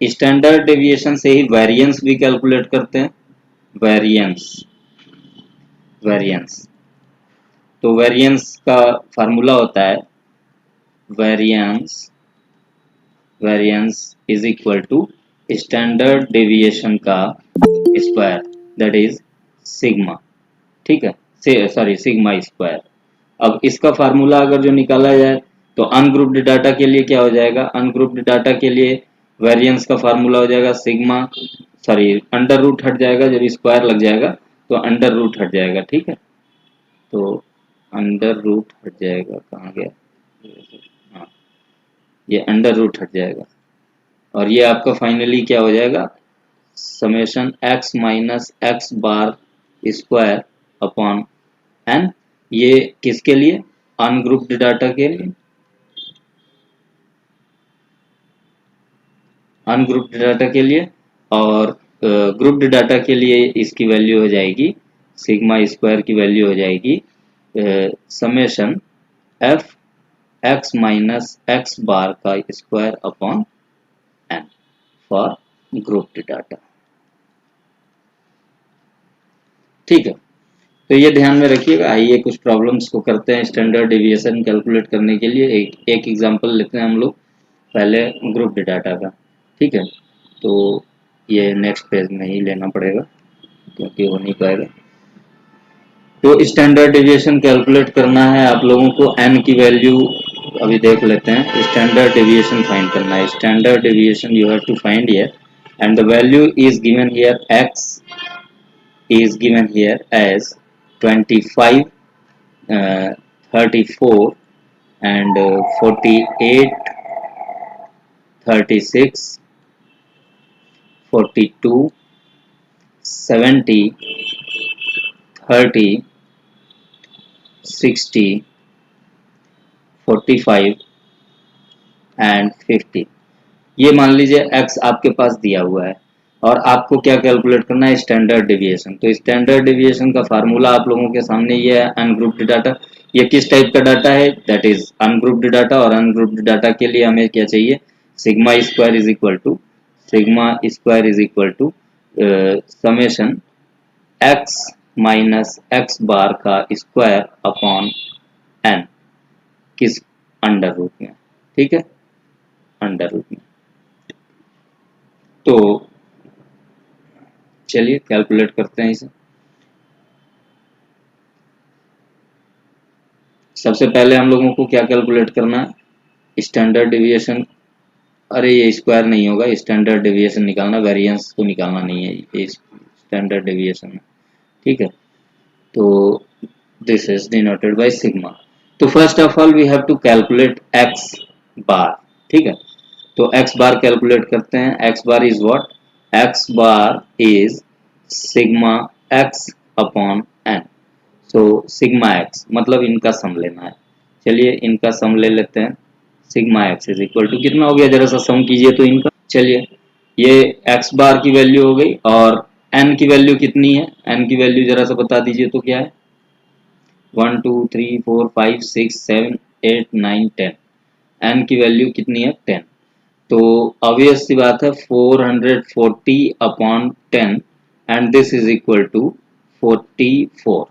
Standard deviation से ही variance भी calculate करते हैं। वेरिएंस तो वेरिएंस का फार्मूला होता है variance is equal to standard deviation का स्क्वायर, दैट इज सिग्मा। ठीक है, सॉरी सिग्मा स्क्वायर। अब इसका फार्मूला अगर जो निकाला जाए तो अनग्रुप्ड डाटा के लिए क्या हो जाएगा, अनग्रुप्ड डाटा के लिए वेरिएंस का फार्मूला हो जाएगा सिग्मा, सॉरी अंडर रूट हट जाएगा, जब स्क्वायर लग जाएगा तो अंडर रूट हट जाएगा। ठीक है, तो अंडर रूट हट जाएगा, कहाँ गया, हाँ ये अंडर रूट हट जाएगा और ये आपका फाइनली क्या हो जाएगा, summation x minus x bar square upon N. ये किसके लिए, अनग्रुप्ड डाटा के लिए, अनग्रुप्ड डाटा के लिए। और ग्रुप्ड डाटा के लिए इसकी वैल्यू हो जाएगी, सिग्मा स्क्वायर की वैल्यू हो जाएगी summation f x minus x bar का square upon n for grouped data. ठीक है, तो ये ध्यान में रखिएगा। आइए कुछ प्रॉब्लम्स को करते हैं स्टैंडर्ड डेविएशन कैलकुलेट करने के लिए। एक एग्जांपल लेते हैं हम लोग पहले ग्रुप्ड डाटा का। ठीक है, तो ये नेक्स्ट पेज में ही लेना पड़ेगा क्योंकि हो नहीं पाएगा। तो स्टैंडर्ड डेविएशन कैलकुलेट करना है आप लोगों को, एन की वैल्यू अभी देख लेते हैं। स्टैंडर्ड डेविएशन फाइंड करना है, standard deviation you have to find here and the value is given here, x is given here as 25, 34 and 48, 36, 42, 70, 30, 60, 45 and 50। ये मान लीजिए x आपके पास दिया हुआ है और आपको क्या कैलकुलेट करना है, स्टैंडर्ड डेविएशन। तो स्टैंडर्ड डेविएशन का फार्मूला आप लोगों के सामने ये है, अनग्रुप्ड डाटा। ये किस टाइप का डाटा है, दैट इज अनग्रुप्ड डाटा। और अनग्रुप्ड डाटा के लिए हमें क्या चाहिए, sigma square is equal to summation x minus x bar का स्क्वायर अपॉन एन, किस, अंडर रूट में। ठीक है, अंडर रूट में। तो चलिए कैलकुलेट करते हैं इसे। सबसे पहले हम लोगों को क्या कैलकुलेट करना है, स्टैंडर्ड डेविएशन। अरे ये स्क्वायर नहीं होगा, स्टैंडर्ड डेविएशन निकालना, वेरिएंस को निकालना नहीं है, ये स्टैंडर्ड डेविएशन है। ठीक है, तो this is denoted by sigma. तो first of all we have to calculate x bar. ठीक है, तो एक्स बार कैलकुलेट करते हैं। X bar is what, x bar is sigma x upon n. So sigma x मतलब इनका सम लेना है। चलिए इनका सम ले लेते हैं। Sigma x is equal to कितना हो गया, जरा सा सम कीजिए तो इनका। चलिए ये एक्स बार की वैल्यू हो गई और एन की वैल्यू कितनी है, एन की वैल्यू जरा सा बता दीजिए तो क्या है, 1 2 3 4 5 6 7 8 9 10। एन की वैल्यू कितनी है, 10। तो ऑब्वियस सी बात है 440 upon 10 and this is equal to 44।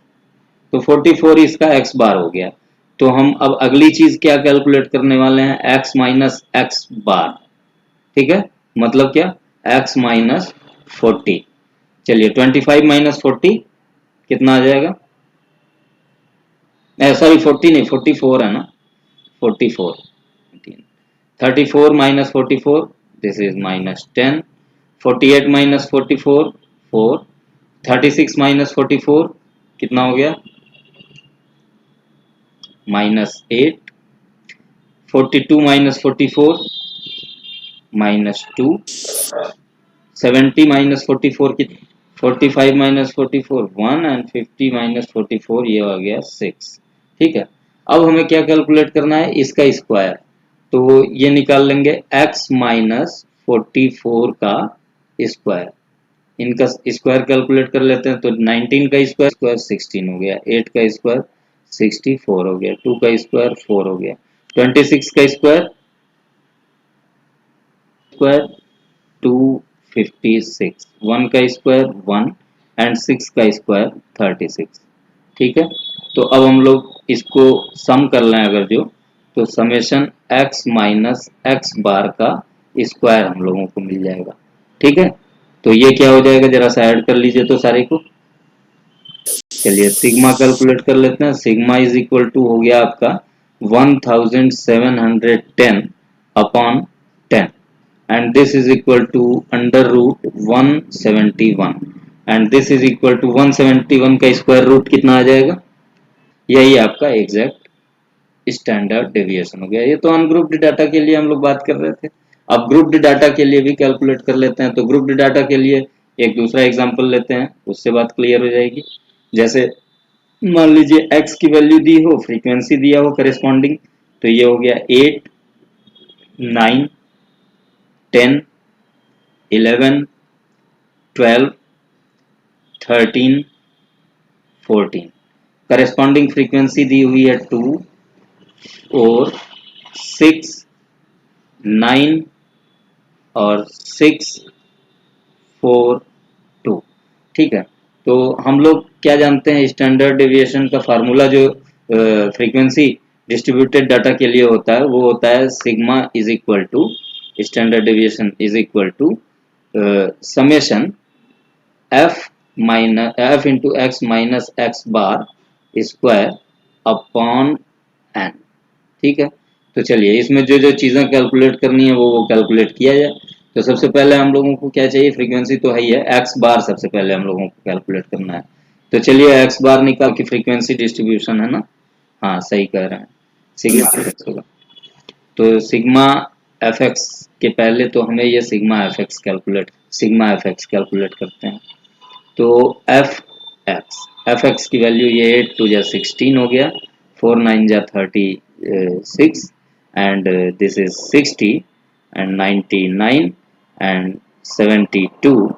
तो 44 इसका एक्स बार हो गया। तो हम अब अगली चीज क्या कैलकुलेट करने वाले हैं, एक्स माइनस एक्स बार। ठीक है, मतलब क्या, एक्स माइनस 40। चलिए 25 माइनस 40 कितना आ जाएगा, सॉरी 40 नहीं 44 है ना, 44। 34 minus 44 this is minus 10। 48 minus 44 4। 36 minus 44 कितना हो गया, माइनस 8। 42 minus 44 minus 2। 70 माइनस 44 कितना, 45 माइनस 44 1 एंड 50 माइनस 44 ये आ गया 6। ठीक है, अब हमें क्या कैलकुलेट करना है, इसका स्क्वायर। तो ये निकाल लेंगे x माइनस 44 का स्क्वायर। इनका स्क्वायर कैलकुलेट कर लेते हैं। तो 19 का स्क्वायर 16 हो गया, 8 का स्क्वायर 64 हो गया, 2 का स्क्वायर 4 हो गया, 26 का स्क्वायर 256, 1 का स्क्वायर 1 एंड 6 का स्क्वायर 36। ठीक है, तो अब हम लोग इसको सम कर लें अगर जो, तो summation x minus x bar का स्क्वायर हम लोगों को मिल जाएगा। ठीक है, तो ये क्या हो जाएगा, जरा सा ऐड कर लीजिए तो सारे को। चलिए सिग्मा कैलकुलेट कर लेते हैं। सिग्मा इज इक्वल टू हो गया आपका 1710 upon 10 and this is equal to under root 171 and this is equal to 171 का स्क्वायर रूट कितना आ जाएगा, यही आपका एग्जैक्ट स्टैंडर्ड डेविएशन हो गया। ये तो अनग्रुप्ड डाटा के लिए हम लोग बात कर रहे थे। अब ग्रुप्ड डाटा के लिए भी कैलकुलेट कर लेते हैं। तो ग्रुप्ड डाटा के लिए एक दूसरा एग्जांपल लेते हैं, उससे बात क्लियर हो जाएगी। जैसे मान लीजिए x की वैल्यू दी हो, फ्रीक्वेंसी दिया हो करेस्पॉन्डिंग, तो ये हो गया 8, 9, 10, 11, 12, 13, 14। करेस्पॉन्डिंग फ्रीक्वेंसी दी हुई है 2 और 6, 9 और 6, 4, 2। ठीक है, तो हम लोग क्या जानते हैं, स्टैंडर्ड डेविएशन का फार्मूला जो फ्रीक्वेंसी डिस्ट्रीब्यूटेड डाटा के लिए होता है वो होता है sigma is equal to, standard deviation is equal to summation f into x minus x bar square upon n. ठीक है, तो चलिए इसमें जो जो चीज़ें कैलकुलेट करनी है वो कैलकुलेट किया जाए। तो सबसे पहले हम लोगों को क्या चाहिए, फ्रीक्वेंसी तो है ही है, एक्स बार सबसे पहले हम लोगों को कैलकुलेट करना है। तो चलिए एक्स बार निकाल की फ्रीक्वेंसी डिस्ट्रीब्यूशन है ना, हाँ सही कह रहे हैं, सिग्मा एफ एक्स होगा। तो सिग्मा एफ एक्स के पहले तो हमें ये सिग्मा एफ एक्स कैलकुलेट करते हैं। तो एफ एक्स की वैल्यू ये 8 टू जा 16 हो गया, 4 9 जा 36 and this is 60 and 99 and 72,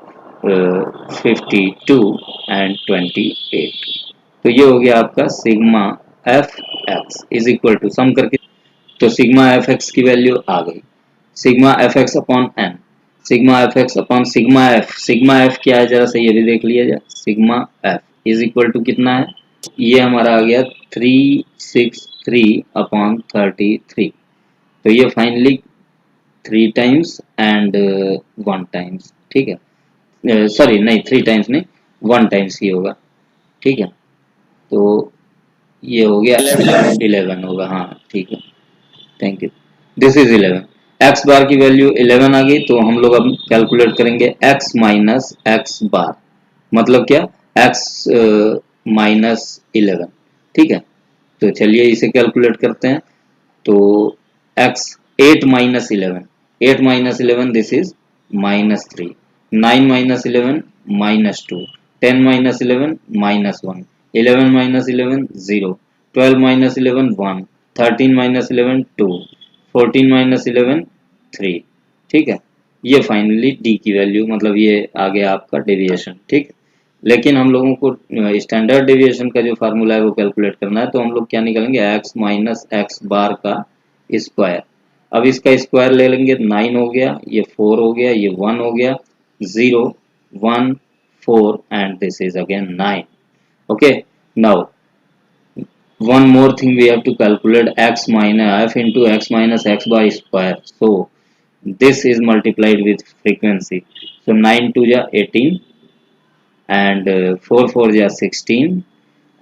52 and 28। तो ये हो गया आपका sigma f x is equal to, sum करके तो सिग्मा एफ एक्स की वैल्यू आ गई, sigma f x upon n, sigma f x upon sigma f क्या है जरा सा ये भी देख लिया जाए। Sigma f is equal to कितना है, ये हमारा आ गया 363 अपॉन 33। तो ये फाइनली 3 टाइम्स एंड 1 टाइम्स, ठीक है, सॉरी नहीं 3 टाइम्स नहीं 1 टाइम्स ही होगा। ठीक है, तो ये हो गया 11 होगा, हाँ ठीक है, thank you. This is 11, x bar की वैल्यू 11 आ गई। तो हम लोग अब कैलकुलेट करेंगे x माइनस एक्स बार, मतलब क्या, x माइनस 11। ठीक है, तो चलिए इसे कैलकुलेट करते हैं। तो x 8 minus 11, 8 minus 11 this is minus 3, 9 minus 11 minus 2, 10 minus 11 minus 1, 11 minus 11 0, 12 minus 11 1, 13 minus 11 2, 14 minus 11 3। ठीक है, ये फाइनली डी की वैल्यू, मतलब ये आ गया आपका डेविएशन। ठीक, लेकिन हम लोगों को स्टैंडर्ड डेविएशन का जो फार्मूला है वो कैलकुलेट करना है। तो हम लोग क्या निकालेंगे, एक्स माइनस एक्स बार का स्क्वायर। अब इसका स्क्वायर ले लेंगे, 9 हो गया, ये 4 हो गया, ये 1 हो गया, 0 1 4 and this is again 9। okay, now one more thing we have to calculate, x minus f into x minus x bar square. So this is multiplied with frequency. So 9 2 ja 18 and 4 4 ja 16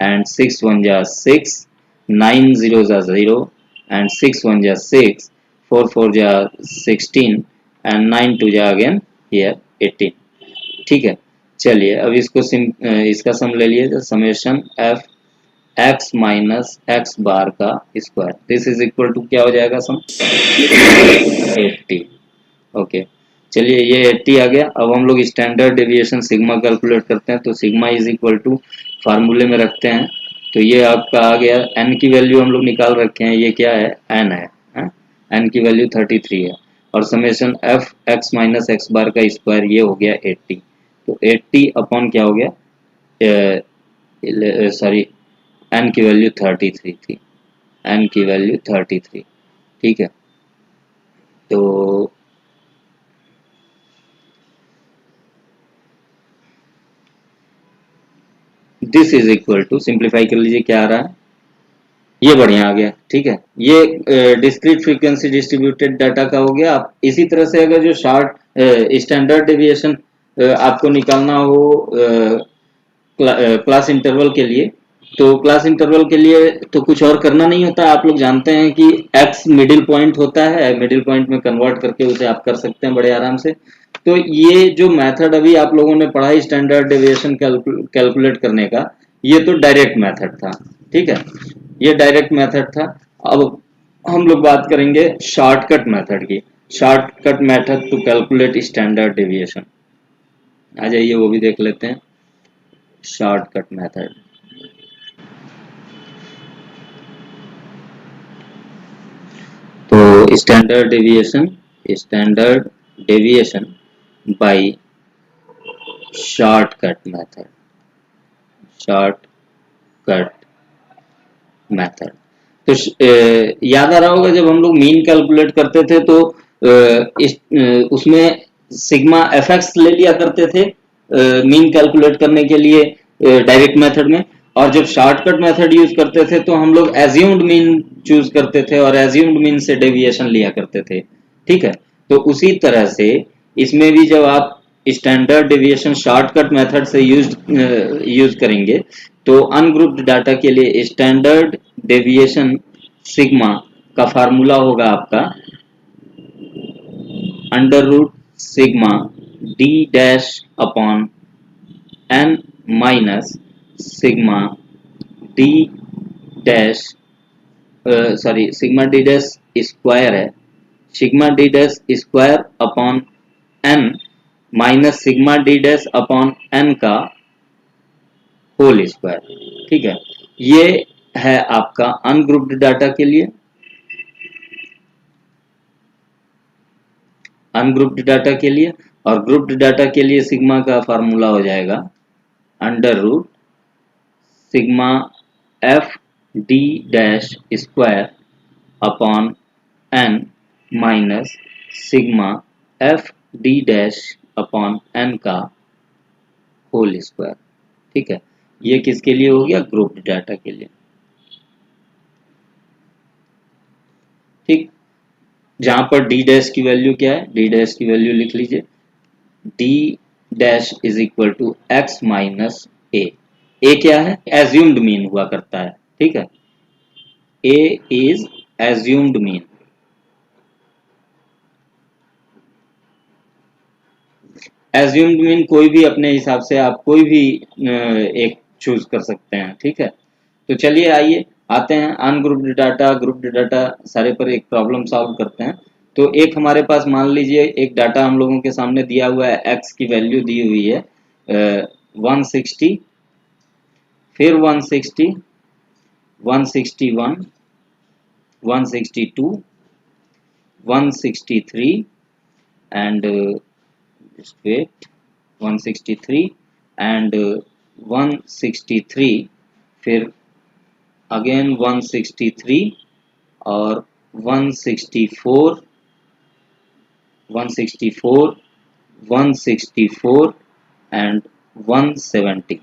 and 6 1 ja 6, 9 0 ja 0 and 6 1 ja 6, 4 4 ja 16 and 9 2 ja again here 18। ठीक है, चलिए अब इसको इसका sum ले लिए, summation f x minus x bar का square, this is equal to क्या हो जाएगा सम 80। ओके, चलिए ये 80 आ गया। अब हम लोग स्टैंडर्ड डेविएशन सिग्मा कैलकुलेट करते हैं। तो सिग्मा इज इक्वल टू फार्मूले में रखते हैं। तो ये आपका आ गया, एन की वैल्यू हम लोग निकाल रखे हैं, ये क्या है, एन है, एन की वैल्यू 33 है और summation f x minus x bar का स्क्वायर ये हो गया 80। तो 80 अपॉन क्या हो गया, सॉरी एन की वैल्यू 33 थी, एन की वैल्यू 33। ठीक है, तो this is equal to, simplify कर लीजिए क्या आ रहा है, ये बढ़िया आ गया, ठीक है। ये डिस्क्रीट फ्रीक्वेंसी डिस्ट्रीब्यूटेड डाटा का हो गया। आप इसी तरह से अगर जो शार्ट स्टैंडर्ड डेविएशन आपको निकालना हो क्लास इंटरवल के लिए, तो क्लास इंटरवल के लिए तो कुछ और करना नहीं होता। आप लोग जानते हैं कि x मिडिल पॉइंट होता है, मिडिल पॉइंट में कन्वर्ट करके उसे आप कर सकते हैं बड़े आराम से। तो ये जो मेथड अभी आप लोगों ने पढ़ा स्टैंडर्ड डेविएशन कैलकुलेट करने का, ये तो डायरेक्ट मेथड था, ठीक है, ये डायरेक्ट मेथड था। अब हम लोग बात करेंगे शॉर्टकट मेथड की, shortcut method to calculate standard deviation. आ जाइए वो भी देख लेते हैं, शॉर्टकट मेथड। तो standard deviation by shortcut method, shortcut method. तो याद आ रहा होगा जब हम लोग मीन कैलकुलेट करते थे तो उसमें सिग्मा एफ एक्स ले लिया करते थे मीन कैलकुलेट करने के लिए डायरेक्ट मेथड में, और जब शॉर्टकट मेथड यूज करते थे तो हम लोग एज्यूम्ड मीन चूज करते थे और एज्यूम्ड मीन से डेविएशन लिया करते थे, ठीक है। तो उसी तरह से इसमें भी जब आप स्टैंडर्ड डेविएशन शॉर्टकट मेथड से यूज करेंगे तो अनग्रुप्ड डाटा के लिए स्टैंडर्ड डेविएशन सिग्मा का फार्मूला होगा आपका under root sigma d dash upon n minus sigma d dash, sorry sigma d dash square है, sigma d dash square upon n minus sigma d dash upon n का whole square, ठीक है। ये है आपका ungrouped data के लिए। Ungrouped data के लिए और ग्रुप्ड डाटा के लिए सिग्मा का फार्मूला हो जाएगा under root sigma f d dash square upon n minus sigma f d dash upon n का होल स्क्वायर, ठीक है। ये किसके लिए हो गया, ग्रुप्ड डाटा के लिए, ठीक। जहां पर डी डैश की वैल्यू क्या है, डी डैश की वैल्यू लिख लीजिए, d dash is equal to x minus a. A क्या है, एज्यूम्ड मीन हुआ करता है, ठीक है, a is assumed mean. Assumed mean कोई भी अपने हिसाब से आप कोई भी एक चूज कर सकते हैं, ठीक है। तो चलिए आइए आते हैं अनग्रुप्ड डाटा ग्रुप्ड डाटा सारे पर एक प्रॉब्लम सॉल्व करते हैं। तो एक हमारे पास मान लीजिए एक डाटा हम लोगों के सामने दिया हुआ है, एक्स की वैल्यू दी हुई है 160, फिर 160, 161, 162, 163 एंड wait 163 एंड 163, फिर अगेन 163 और 164, 164, 164 एंड 170,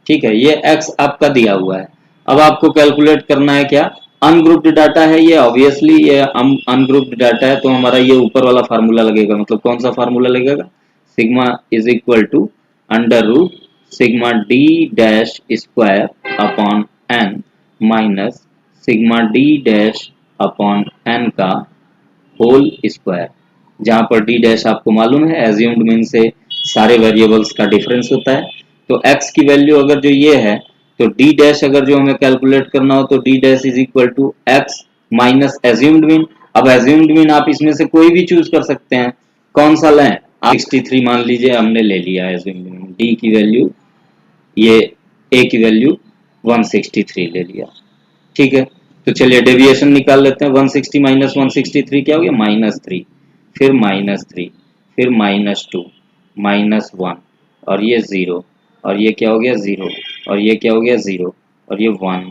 ठीक है। ये x आपका दिया हुआ है। अब आपको कैलकुलेट करना है क्या, अनग्रुप्ड डाटा है ये, ऑब्वियसली ये अनग्रुप्ड डाटा है तो हमारा ये ऊपर वाला फार्मूला लगेगा। मतलब कौन सा फार्मूला लगेगा, sigma is equal to under root sigma d dash square upon n minus sigma d dash upon n का होल स्क्वायर। जहां पर डी डैश आपको मालूम है एज्यूम्ड मीन से सारे वेरिएबल्स का डिफरेंस होता है। तो x की वैल्यू अगर जो ये है तो डी डैश अगर जो हमें कैलकुलेट करना हो तो d dash is equal to x minus assumed mean. अब एज्यूम्ड मीन आप इसमें से कोई भी चूज कर सकते हैं, कौन सा लें आप, 63 मान लीजिए हमने ले लिया एज्यूम्ड मीन, डी की वैल्यू ये a की वैल्यू 163 ले लिया, ठीक है। तो चलिए डेविएशन निकाल लेते हैं, 160 माइनस 163 क्या हो गया, -3, फिर -3, फिर -2, -1 और ये 0 और ये क्या हो गया 0 और ये क्या हो गया 0 और ये 1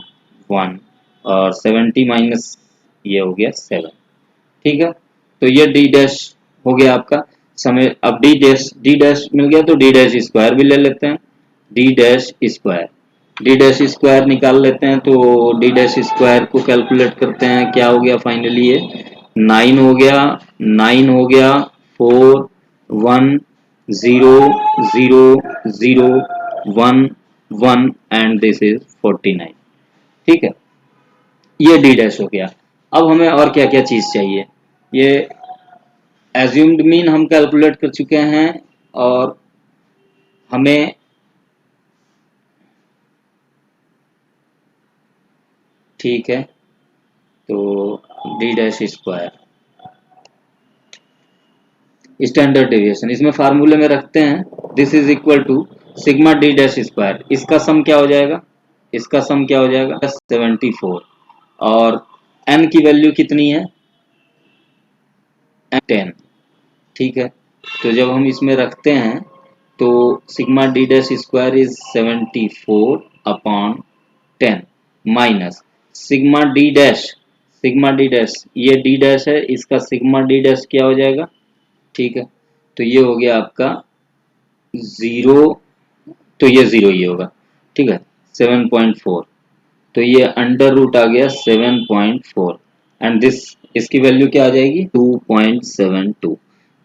1 और 70 माइनस ये हो गया 7, ठीक है। तो ये डी डैश हो गया आपका समय। अब डी डैश मिल गया तो डी डैश स्क्वायर भी ले लेते हैं, D dash square D dash square निकाल लेते हैं, तो डी डैश स्क्वायर को कैलकुलेट करते हैं, क्या हो गया फाइनली ये 9 हो गया, 9 हो गया 4 1 0 0 0 1 1 एंड दिस इज 49। ठीक है, ये डी डैश हो गया। अब हमें और क्या क्या चीज चाहिए, ये एज्यूम्ड मीन हम कैलकुलेट कर चुके हैं और हमें ठीक है, तो d dash square standard deviation इसमें फार्मूले में रखते हैं, this is equal to sigma d dash square, इसका सम क्या हो जाएगा, इसका सम क्या हो जाएगा 74 और n की वैल्यू कितनी है 10। ठीक है, तो जब हम इसमें रखते हैं तो sigma d dash square is 74 upon 10 minus sigma d dash ये डी डैश है, इसका सिग्मा डी डैश क्या हो जाएगा। ठीक है, तो ये हो गया आपका 0, तो ये 0 ही होगा। ठीक है, 7.4, तो ये अंडर रूट आ गया 7.4 एंड दिस इसकी वैल्यू क्या आ जाएगी 2.72।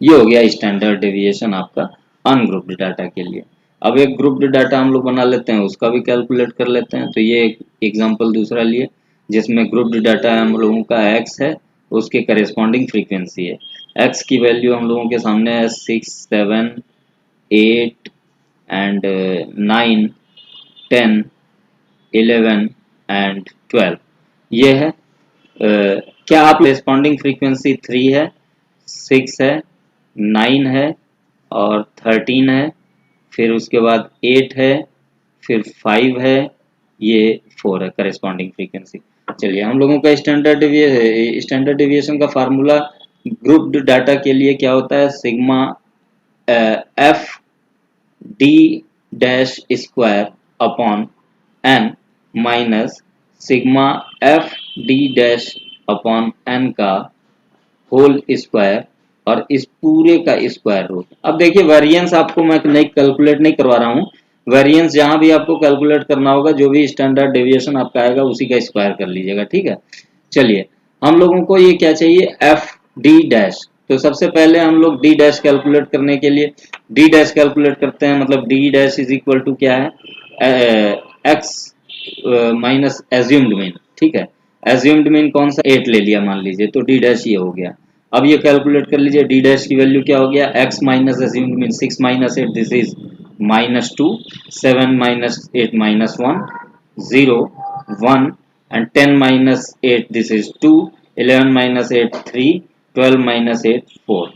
ये हो गया स्टैंडर्ड डेविएशन आपका अनग्रुप्ड डाटा के लिए। अब एक ग्रुप्ड डाटा हम लोग बना लेते हैं, उसका भी कैलकुलेट कर लेते हैं। तो ये एक एग्जांपल दूसरा लिए जिसमें ग्रुप्ड डाटा हम लोगों का x है, उसके करेस्पॉन्डिंग फ्रीक्वेंसी है। x की वैल्यू हम लोगों के सामने है 6 7 8 एंड 9 10 11 एंड 12 ये है। क्या आप करेस्पॉन्डिंग फ्रीक्वेंसी 3 है, 6 है, 9 है और 13 है, फिर उसके बाद 8 है, फिर 5 है, ये 4 है करेस्पॉन्डिंग फ्रीक्वेंसी। चलिए हम लोगों का स्टैंडर्ड डेविएशन का फार्मूला ग्रुप्ड डाटा के लिए क्या होता है, sigma f d dash square upon n minus sigma f d dash upon n का होल स्क्वायर और इस पूरे का स्क्वायर रूट। अब देखिए वेरिएंस आपको मैं नहीं कैलकुलेट नहीं करवा रहा हूँ, वेरिएंस जहां भी आपको कैलकुलेट करना होगा जो भी स्टैंडर्ड डेविएशन आपका आएगा उसी का स्क्वायर कर लीजिएगा। ठीक है, चलिए हम लोगों को ये क्या चाहिए एफ डी डैश, तो सबसे पहले हम लोग डी डैश कैलकुलेट करने के लिए डी डैश कैलकुलेट करते हैं, मतलब d dash is equal to क्या है एक्स माइनस एज्यूम्ड मीन। ठीक है, एज्यूम्ड मीन कौन सा 8 ले लिया मान लीजिए, तो डी डैश ये हो गया। अब ये कैलकुलेट कर लीजिए डी डैश की वैल्यू क्या हो गया x minus assumed mean 6 minus 8 this is -2 7 minus 8 -1 0 1 and 10 minus 8 this is 2 11 minus 8 3 12 minus 8 4।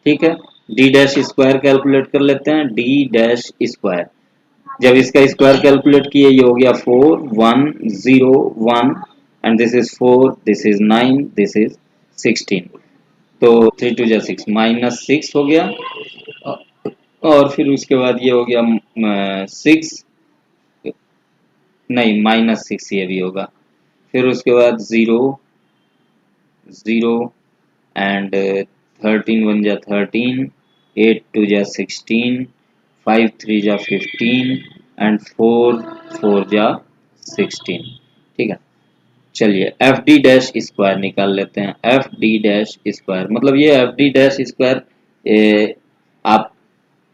ठीक है, डी डैश स्क्वायर कैलकुलेट कर लेते हैं, डी डैश स्क्वायर जब इसका स्क्वायर कैलकुलेट किए ये हो गया 4 1 0 1 and this is 4 this is 9 this is 16, तो 3 2 जा 6 -6 हो गया और फिर उसके बाद ये हो गया 6 नहीं -6 ये भी होगा, फिर उसके बाद 0 0 एंड 13 1 जा 13 8 2 जा 16 5 3 जा 15 एंड 4 4 जा 16। ठीक है, चलिए एफ डी डैश स्क्वायर निकाल लेते हैं, एफ डी डैश स्क्वायर मतलब ये एफ डी डैश स्क्वायर आप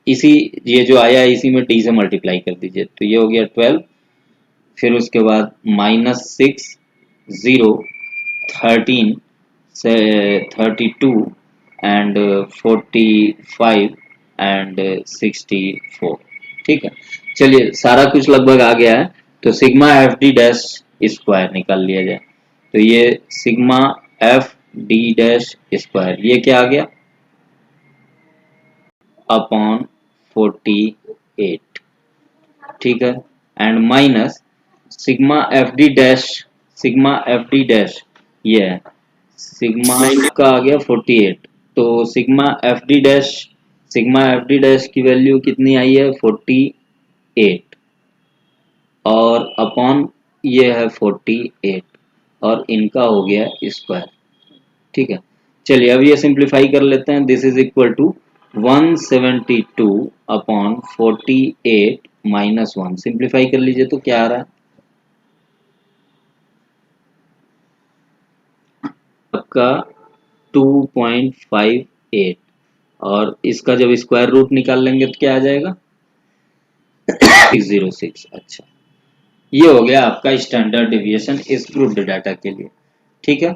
इसी ये जो आया है इसी में डी से मल्टीप्लाई कर दीजिए, तो ये हो गया 12, फिर उसके बाद -6 0 13 से 32 एंड 45 एंड 64। ठीक है, चलिए सारा कुछ लगभग आ गया है, तो sigma f d dash square निकाल लिया जाए, तो ये sigma f d dash square ये क्या आ गया अपॉन 48। ठीक है, and minus sigma f d dash ये है सिग्मा का आ गया 48, तो सिग्मा एफ डी डैश की वैल्यू कितनी आई है 48 और अपॉन ये है 48 और इनका हो गया स्क्वायर। ठीक है, चलिए अब ये सिंप्लीफाई कर लेते हैं, this is equal to 172 upon 48 -1। Simplify कर लीजिए तो क्या आ रहा है आपका 2.58, और इसका जब स्क्वायर रूट निकाल लेंगे तो क्या आ जाएगा 606। अच्छा, ये हो गया आपका स्टैंडर्ड डेविएशन इस ग्रुप्ड डाटा के लिए। ठीक है।